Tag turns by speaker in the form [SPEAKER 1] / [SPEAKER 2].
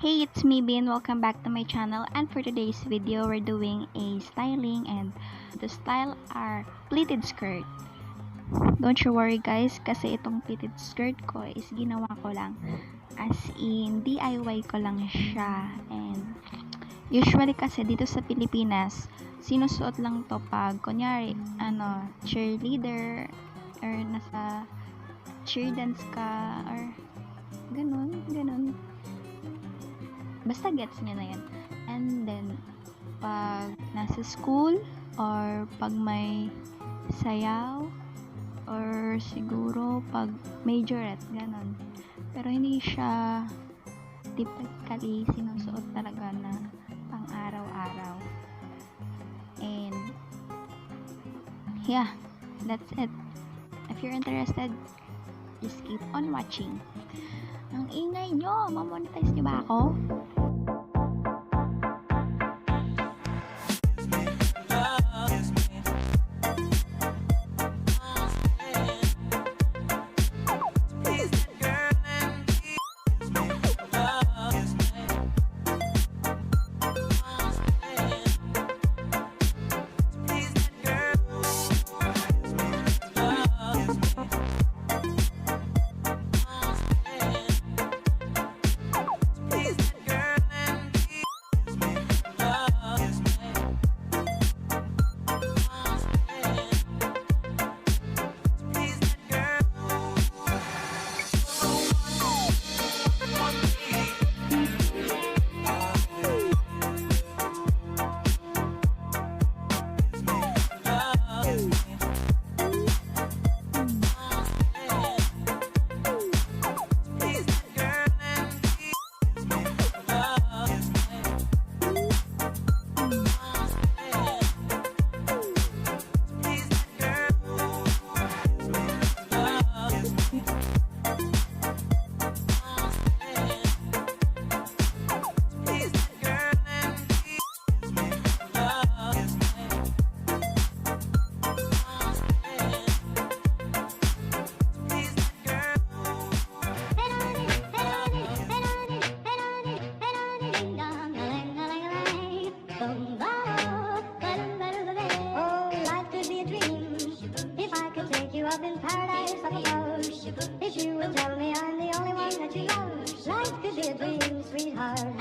[SPEAKER 1] Hey, it's me Bin. Welcome back to my channel, and for today's video we're doing a styling, and the style are pleated skirt. Don't you worry guys, kasi itong pleated skirt ko is ginawa ko lang, as in DIY ko lang siya. And usually kasi dito sa Pilipinas sinusuot lang to pag kunyari cheerleader or nasa cheer dance ka or ganun. Basta gets nyo na yan. And then, pag nasa school, or pag may sayaw, or siguro pag majorette, ganon. Pero hindi siya typically sinusuot talaga na pang araw-araw. And, yeah, that's it. If you're interested, just keep on watching. Ang ingay nyo! Mamonetize nyo ba ako?
[SPEAKER 2] Up in paradise, I suppose. If you would tell me I'm the only one that you love, life could be a dream, sweetheart.